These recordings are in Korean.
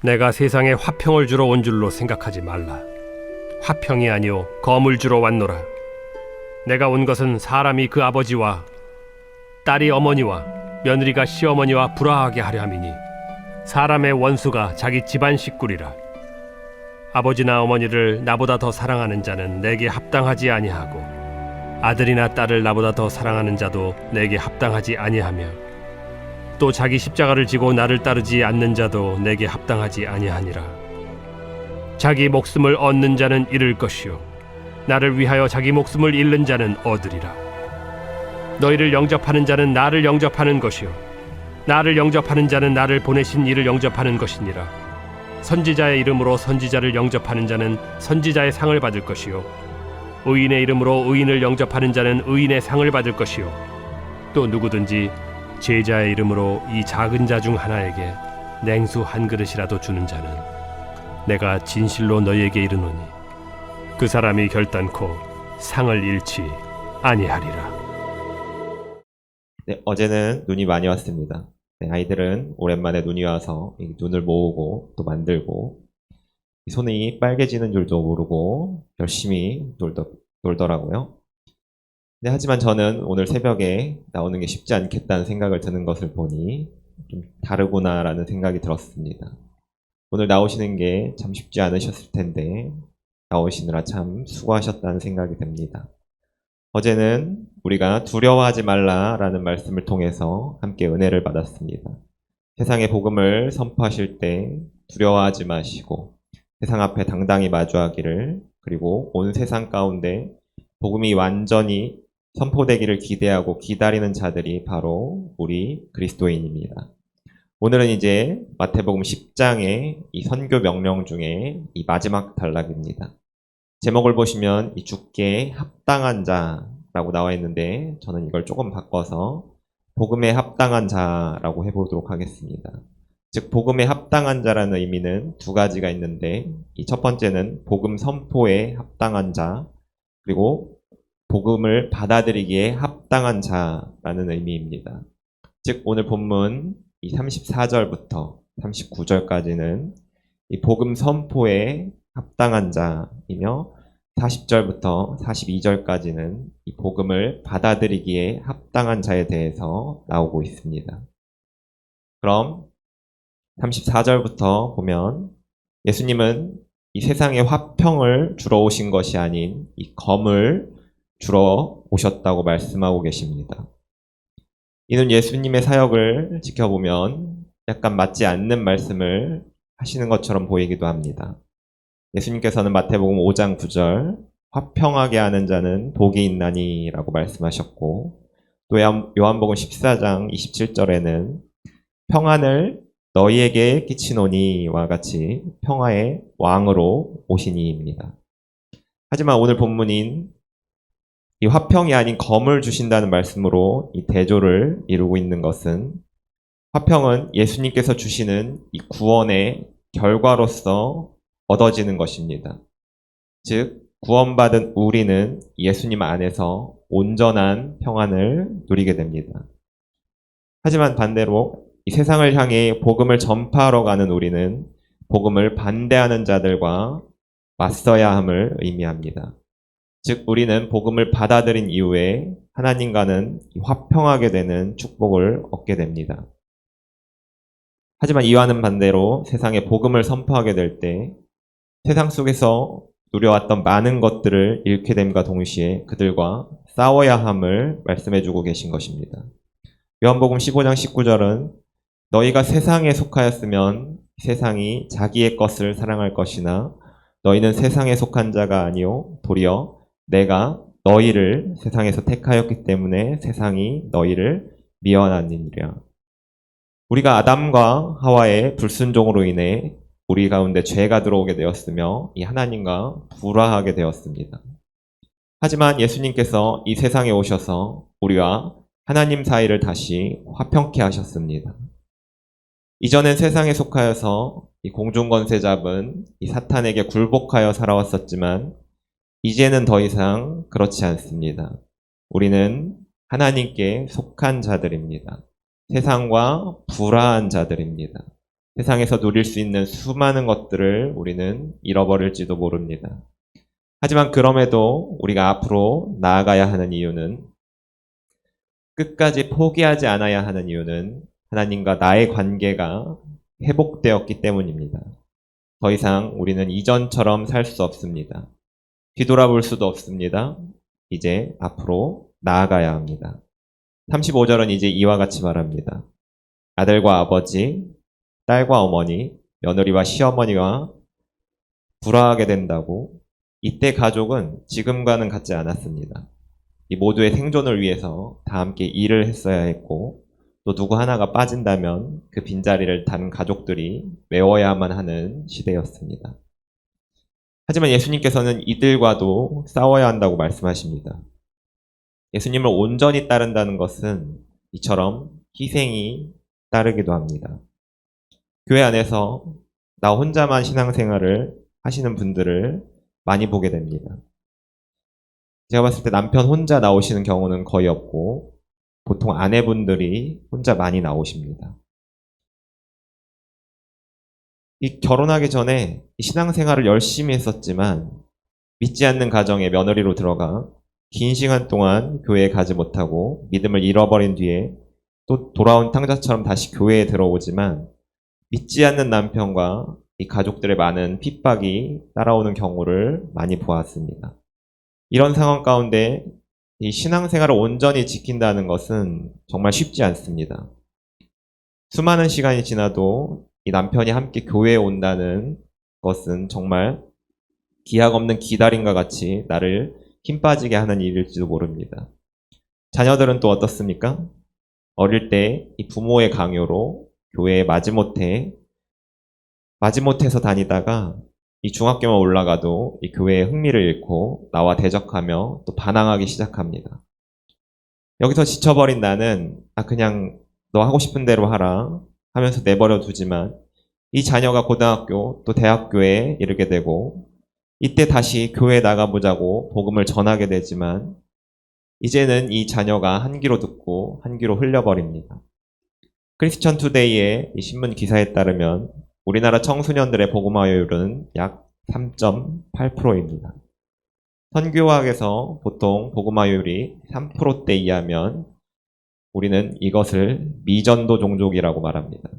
내가 세상에 화평을 주러 온 줄로 생각하지 말라. 화평이 아니요 검을 주러 왔노라. 내가 온 것은 사람이 그 아버지와 딸이 어머니와 며느리가 시어머니와 불화하게 하려 함이니 사람의 원수가 자기 집안 식구리라. 아버지나 어머니를 나보다 더 사랑하는 자는 내게 합당하지 아니하고 아들이나 딸을 나보다 더 사랑하는 자도 내게 합당하지 아니하며 또 자기 십자가를 지고 나를 따르지 않는 자도 내게 합당하지 아니하니라. 자기 목숨을 얻는 자는 잃을 것이요 나를 위하여 자기 목숨을 잃는 자는 얻으리라. 너희를 영접하는 자는 나를 영접하는 것이요 나를 영접하는 자는 나를 보내신 이를 영접하는 것이니라. 선지자의 이름으로 선지자를 영접하는 자는 선지자의 상을 받을 것이요 의인의 이름으로 의인을 영접하는 자는 의인의 상을 받을 것이요 또 누구든지 제자의 이름으로 이 작은 자 중 하나에게 냉수 한 그릇이라도 주는 자는 내가 진실로 너희에게 이르노니 그 사람이 결단코 상을 잃지 아니하리라. 네, 어제는 눈이 많이 왔습니다. 네, 아이들은 오랜만에 눈이 와서 이 눈을 모으고 또 만들고 이 손이 빨개지는 줄도 모르고 열심히 놀더라고요. 네, 하지만 저는 오늘 새벽에 나오는 게 쉽지 않겠다는 생각을 드는 것을 보니 좀 다르구나라는 생각이 들었습니다. 오늘 나오시는 게 참 쉽지 않으셨을 텐데 나오시느라 참 수고하셨다는 생각이 듭니다. 어제는 우리가 두려워하지 말라라는 말씀을 통해서 함께 은혜를 받았습니다. 세상의 복음을 선포하실 때 두려워하지 마시고 세상 앞에 당당히 마주하기를, 그리고 온 세상 가운데 복음이 완전히 선포되기를 기대하고 기다리는 자들이 바로 우리 그리스도인입니다. 오늘은 이제 마태복음 10장의 이 선교 명령 중에 이 마지막 단락입니다. 제목을 보시면 이 주께 합당한 자라고 나와 있는데 저는 이걸 조금 바꿔서 복음에 합당한 자라고 해보도록 하겠습니다. 즉 복음에 합당한 자라는 의미는 두 가지가 있는데 이 첫 번째는 복음 선포에 합당한 자, 그리고 복음을 받아들이기에 합당한 자라는 의미입니다. 즉 오늘 본문 이 34절부터 39절까지는 이 복음 선포에 합당한 자이며 40절부터 42절까지는 이 복음을 받아들이기에 합당한 자에 대해서 나오고 있습니다. 그럼 34절부터 보면 예수님은 이 세상에 화평을 주러 오신 것이 아닌 이 검을 주러 오셨다고 말씀하고 계십니다. 이는 예수님의 사역을 지켜보면 약간 맞지 않는 말씀을 하시는 것처럼 보이기도 합니다. 예수님께서는 마태복음 5장 9절 화평하게 하는 자는 복이 있나니 라고 말씀하셨고, 또 요한복음 14장 27절에는 평안을 너희에게 끼치노니와 같이 평화의 왕으로 오시니입니다. 하지만 오늘 본문인 이 화평이 아닌 검을 주신다는 말씀으로 이 대조를 이루고 있는 것은, 화평은 예수님께서 주시는 이 구원의 결과로서 얻어지는 것입니다. 즉 구원받은 우리는 예수님 안에서 온전한 평안을 누리게 됩니다. 하지만 반대로 이 세상을 향해 복음을 전파하러 가는 우리는 복음을 반대하는 자들과 맞서야 함을 의미합니다. 즉 우리는 복음을 받아들인 이후에 하나님과는 화평하게 되는 축복을 얻게 됩니다. 하지만 이와는 반대로 세상에 복음을 선포하게 될 때 세상 속에서 누려왔던 많은 것들을 잃게 됨과 동시에 그들과 싸워야 함을 말씀해주고 계신 것입니다. 요한복음 15장 19절은 너희가 세상에 속하였으면 세상이 자기의 것을 사랑할 것이나 너희는 세상에 속한 자가 아니요 도리어 내가 너희를 세상에서 택하였기 때문에 세상이 너희를 미워하느니라. 우리가 아담과 하와의 불순종으로 인해 우리 가운데 죄가 들어오게 되었으며 이 하나님과 불화하게 되었습니다. 하지만 예수님께서 이 세상에 오셔서 우리와 하나님 사이를 다시 화평케 하셨습니다. 이전엔 세상에 속하여서 이 공중권세 잡은 이 사탄에게 굴복하여 살아왔었지만 이제는 더 이상 그렇지 않습니다. 우리는 하나님께 속한 자들입니다. 세상과 불화한 자들입니다. 세상에서 누릴 수 있는 수많은 것들을 우리는 잃어버릴지도 모릅니다. 하지만 그럼에도 우리가 앞으로 나아가야 하는 이유는, 끝까지 포기하지 않아야 하는 이유는 하나님과 나의 관계가 회복되었기 때문입니다. 더 이상 우리는 이전처럼 살 수 없습니다. 뒤돌아볼 수도 없습니다. 이제 앞으로 나아가야 합니다. 35절은 이제 이와 같이 말합니다. 아들과 아버지, 딸과 어머니, 며느리와 시어머니가 불화하게 된다고. 이때 가족은 지금과는 같지 않았습니다. 이 모두의 생존을 위해서 다 함께 일을 했어야 했고, 또 누구 하나가 빠진다면 그 빈자리를 다른 가족들이 메워야만 하는 시대였습니다. 하지만 예수님께서는 이들과도 싸워야 한다고 말씀하십니다. 예수님을 온전히 따른다는 것은 이처럼 희생이 따르기도 합니다. 교회 안에서 나 혼자만 신앙생활을 하시는 분들을 많이 보게 됩니다. 제가 봤을 때 남편 혼자 나오시는 경우는 거의 없고, 보통 아내분들이 혼자 많이 나오십니다. 이 결혼하기 전에 이 신앙생활을 열심히 했었지만 믿지 않는 가정에 며느리로 들어가 긴 시간 동안 교회에 가지 못하고 믿음을 잃어버린 뒤에 또 돌아온 탕자처럼 다시 교회에 들어오지만 믿지 않는 남편과 이 가족들의 많은 핍박이 따라오는 경우를 많이 보았습니다. 이런 상황 가운데 이 신앙생활을 온전히 지킨다는 것은 정말 쉽지 않습니다. 수많은 시간이 지나도 이 남편이 함께 교회에 온다는 것은 정말 기약 없는 기다림과 같이 나를 힘 빠지게 하는 일일지도 모릅니다. 자녀들은 또 어떻습니까? 어릴 때 이 부모의 강요로 교회에 마지못해서 다니다가 이 중학교만 올라가도 이 교회에 흥미를 잃고 나와 대적하며 또 반항하기 시작합니다. 여기서 지쳐버린 나는 그냥 너 하고 싶은 대로 하라 하면서 내버려 두지만, 이 자녀가 고등학교 또 대학교에 이르게 되고 이때 다시 교회에 나가보자고 복음을 전하게 되지만 이제는 이 자녀가 한 귀로 듣고 한 귀로 흘려버립니다. 크리스천 투데이의 이 신문 기사에 따르면 우리나라 청소년들의 복음화율은 약 3.8%입니다. 선교학에서 보통 복음화율이 3%대 이하면 우리는 이것을 미전도 종족이라고 말합니다.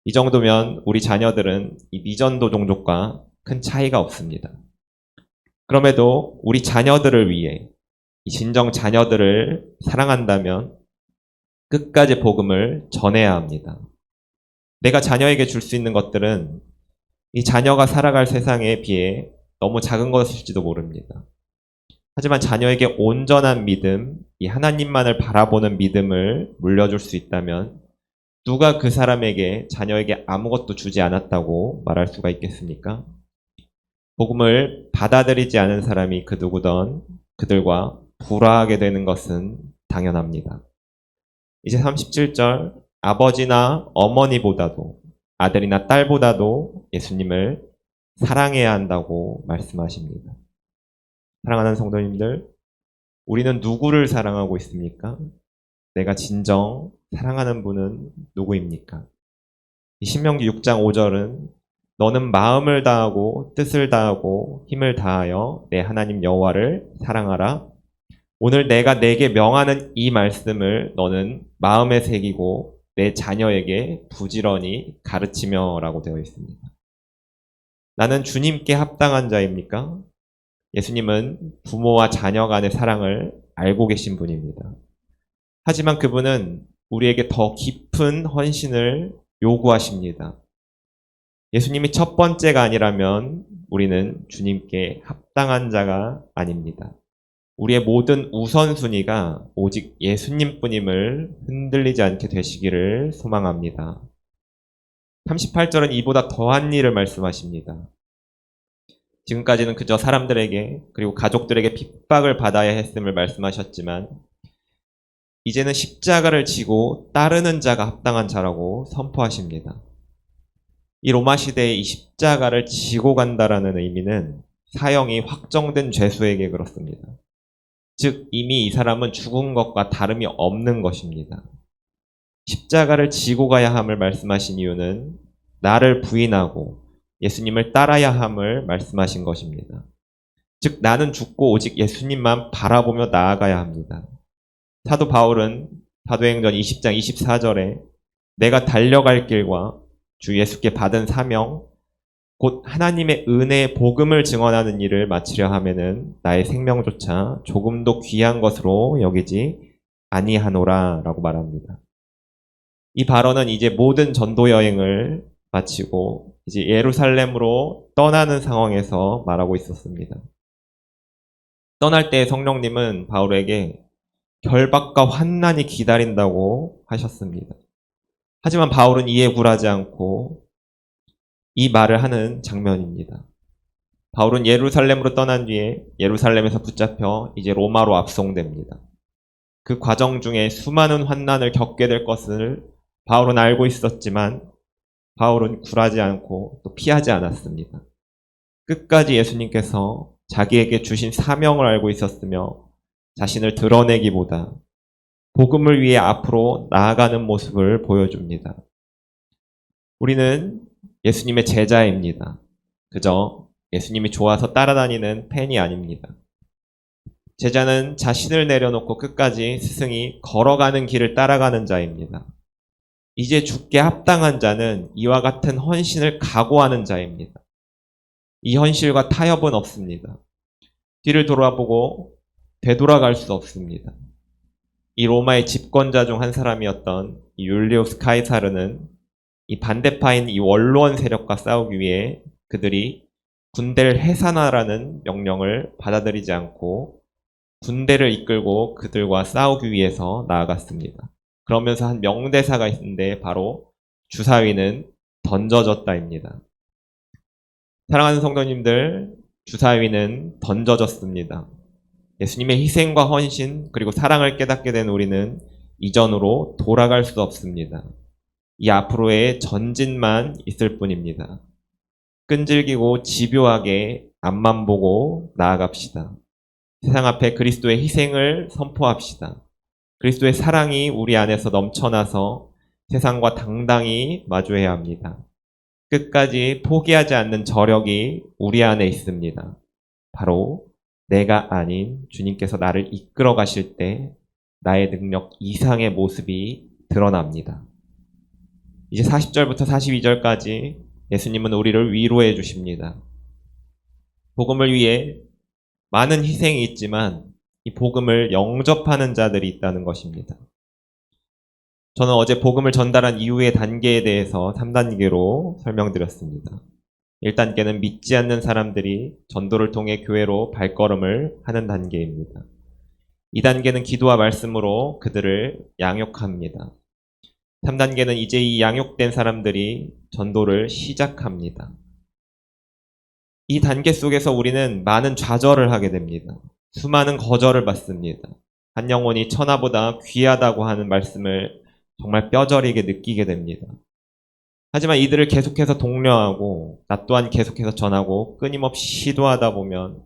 이 정도면 우리 자녀들은 이 미전도 종족과 큰 차이가 없습니다. 그럼에도 우리 자녀들을 위해, 이 진정 자녀들을 사랑한다면 끝까지 복음을 전해야 합니다. 내가 자녀에게 줄 수 있는 것들은 이 자녀가 살아갈 세상에 비해 너무 작은 것일지도 모릅니다. 하지만 자녀에게 온전한 믿음, 이 하나님만을 바라보는 믿음을 물려줄 수 있다면 누가 그 사람에게, 자녀에게 아무것도 주지 않았다고 말할 수가 있겠습니까? 복음을 받아들이지 않은 사람이 그 누구든 그들과 불화하게 되는 것은 당연합니다. 이제 37절, 아버지나 어머니보다도, 아들이나 딸보다도 예수님을 사랑해야 한다고 말씀하십니다. 사랑하는 성도님들, 우리는 누구를 사랑하고 있습니까? 내가 진정 사랑하는 분은 누구입니까? 신명기 6장 5절은 너는 마음을 다하고 뜻을 다하고 힘을 다하여 내 하나님 여호와를 사랑하라. 오늘 내가 내게 명하는 이 말씀을 너는 마음에 새기고 내 자녀에게 부지런히 가르치며 라고 되어 있습니다. 나는 주님께 합당한 자입니까? 예수님은 부모와 자녀 간의 사랑을 알고 계신 분입니다. 하지만 그분은 우리에게 더 깊은 헌신을 요구하십니다. 예수님이 첫 번째가 아니라면 우리는 주님께 합당한 자가 아닙니다. 우리의 모든 우선순위가 오직 예수님뿐임을 흔들리지 않게 되시기를 소망합니다. 38절은 이보다 더한 일을 말씀하십니다. 지금까지는 그저 사람들에게 그리고 가족들에게 핍박을 받아야 했음을 말씀하셨지만 이제는 십자가를 지고 따르는 자가 합당한 자라고 선포하십니다. 이 로마 시대의 이 십자가를 지고 간다라는 의미는 사형이 확정된 죄수에게 그렇습니다. 즉 이미 이 사람은 죽은 것과 다름이 없는 것입니다. 십자가를 지고 가야 함을 말씀하신 이유는 나를 부인하고 예수님을 따라야 함을 말씀하신 것입니다. 즉 나는 죽고 오직 예수님만 바라보며 나아가야 합니다. 사도 바울은 사도행전 20장 24절에 내가 달려갈 길과 주 예수께 받은 사명 곧 하나님의 은혜의 복음을 증언하는 일을 마치려 하면은 나의 생명조차 조금도 귀한 것으로 여기지 아니하노라 라고 말합니다. 이 발언은 이제 모든 전도 여행을 마치고 이제 예루살렘으로 떠나는 상황에서 말하고 있었습니다. 떠날 때 성령님은 바울에게 결박과 환난이 기다린다고 하셨습니다. 하지만 바울은 이에 굴하지 않고 이 말을 하는 장면입니다. 바울은 예루살렘으로 떠난 뒤에 예루살렘에서 붙잡혀 이제 로마로 압송됩니다. 그 과정 중에 수많은 환난을 겪게 될 것을 바울은 알고 있었지만 바울은 굴하지 않고 또 피하지 않았습니다. 끝까지 예수님께서 자기에게 주신 사명을 알고 있었으며 자신을 드러내기보다 복음을 위해 앞으로 나아가는 모습을 보여줍니다. 우리는 예수님의 제자입니다. 그저 예수님이 좋아서 따라다니는 팬이 아닙니다. 제자는 자신을 내려놓고 끝까지 스승이 걸어가는 길을 따라가는 자입니다. 이제 죽게 합당한 자는 이와 같은 헌신을 각오하는 자입니다. 이 헌신과 타협은 없습니다. 뒤를 돌아보고 되돌아갈 수 없습니다. 이 로마의 집권자 중 한 사람이었던 이 율리우스 카이사르는 이 반대파인 이 원로원 세력과 싸우기 위해 그들이 군대를 해산하라는 명령을 받아들이지 않고 군대를 이끌고 그들과 싸우기 위해서 나아갔습니다. 그러면서 한 명대사가 있는데 바로 주사위는 던져졌다입니다. 사랑하는 성도님들, 주사위는 던져졌습니다. 예수님의 희생과 헌신 그리고 사랑을 깨닫게 된 우리는 이전으로 돌아갈 수 없습니다. 이 앞으로의 전진만 있을 뿐입니다. 끈질기고 집요하게 앞만 보고 나아갑시다. 세상 앞에 그리스도의 희생을 선포합시다. 그리스도의 사랑이 우리 안에서 넘쳐나서 세상과 당당히 마주해야 합니다. 끝까지 포기하지 않는 저력이 우리 안에 있습니다. 바로 내가 아닌 주님께서 나를 이끌어 가실 때 나의 능력 이상의 모습이 드러납니다. 이제 40절부터 42절까지 예수님은 우리를 위로해 주십니다. 복음을 위해 많은 희생이 있지만 이 복음을 영접하는 자들이 있다는 것입니다. 저는 어제 복음을 전달한 이후의 단계에 대해서 3단계로 설명드렸습니다. 1단계는 믿지 않는 사람들이 전도를 통해 교회로 발걸음을 하는 단계입니다. 2단계는 기도와 말씀으로 그들을 양육합니다. 3단계는 이제 이 양육된 사람들이 전도를 시작합니다. 이 단계 속에서 우리는 많은 좌절을 하게 됩니다. 수많은 거절을 받습니다. 한 영혼이 천하보다 귀하다고 하는 말씀을 정말 뼈저리게 느끼게 됩니다. 하지만 이들을 계속해서 독려하고 나 또한 계속해서 전하고 끊임없이 시도하다 보면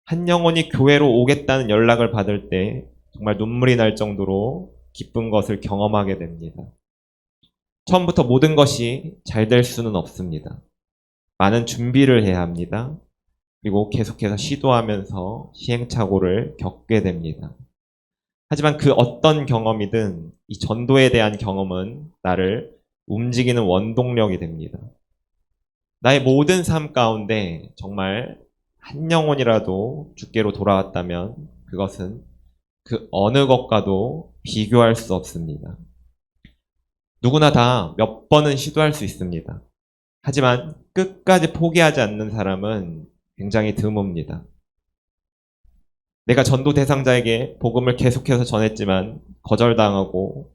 한 영혼이 교회로 오겠다는 연락을 받을 때 정말 눈물이 날 정도로 기쁜 것을 경험하게 됩니다. 처음부터 모든 것이 잘 될 수는 없습니다. 많은 준비를 해야 합니다. 그리고 계속해서 시도하면서 시행착오를 겪게 됩니다. 하지만 그 어떤 경험이든 이 전도에 대한 경험은 나를 움직이는 원동력이 됩니다. 나의 모든 삶 가운데 정말 한 영혼이라도 주께로 돌아왔다면 그것은 그 어느 것과도 비교할 수 없습니다. 누구나 다 몇 번은 시도할 수 있습니다. 하지만 끝까지 포기하지 않는 사람은 굉장히 드뭅니다. 내가 전도 대상자에게 복음을 계속해서 전했지만 거절당하고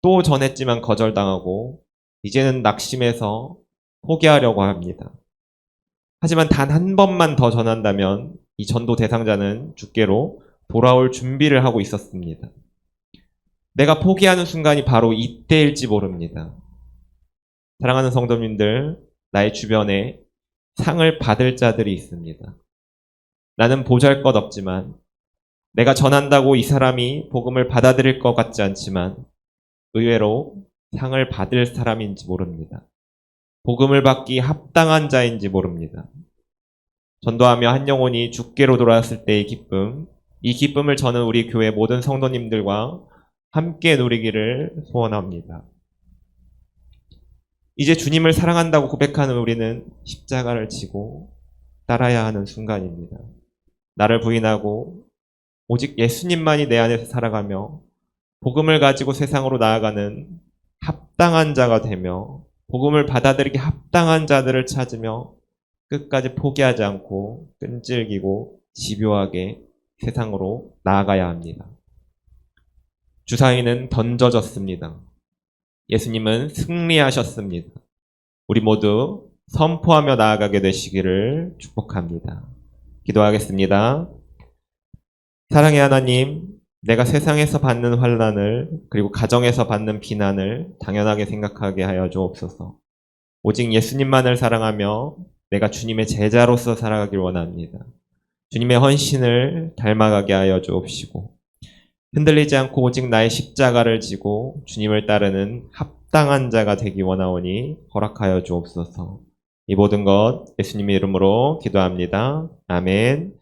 또 전했지만 거절당하고 이제는 낙심해서 포기하려고 합니다. 하지만 단 한 번만 더 전한다면 이 전도 대상자는 주께로 돌아올 준비를 하고 있었습니다. 내가 포기하는 순간이 바로 이때일지 모릅니다. 사랑하는 성도님들, 나의 주변에 상을 받을 자들이 있습니다. 나는 보잘것없지만 내가 전한다고 이 사람이 복음을 받아들일 것 같지 않지만 의외로 상을 받을 사람인지 모릅니다. 복음을 받기 합당한 자인지 모릅니다. 전도하며 한 영혼이 주께로 돌아왔을 때의 기쁨, 이 기쁨을 저는 우리 교회 모든 성도님들과 함께 누리기를 소원합니다. 이제 주님을 사랑한다고 고백하는 우리는 십자가를 지고 따라야 하는 순간입니다. 나를 부인하고 오직 예수님만이 내 안에서 살아가며 복음을 가지고 세상으로 나아가는 합당한 자가 되며 복음을 받아들이기 합당한 자들을 찾으며 끝까지 포기하지 않고 끈질기고 집요하게 세상으로 나아가야 합니다. 주사위는 던져졌습니다. 예수님은 승리하셨습니다. 우리 모두 선포하며 나아가게 되시기를 축복합니다. 기도하겠습니다. 사랑의 하나님, 내가 세상에서 받는 환난을 그리고 가정에서 받는 비난을 당연하게 생각하게 하여 주옵소서. 오직 예수님만을 사랑하며 내가 주님의 제자로서 살아가길 원합니다. 주님의 헌신을 닮아가게 하여 주옵시고 흔들리지 않고 오직 나의 십자가를 지고 주님을 따르는 합당한 자가 되기 원하오니 허락하여 주옵소서. 이 모든 것 예수님의 이름으로 기도합니다. 아멘.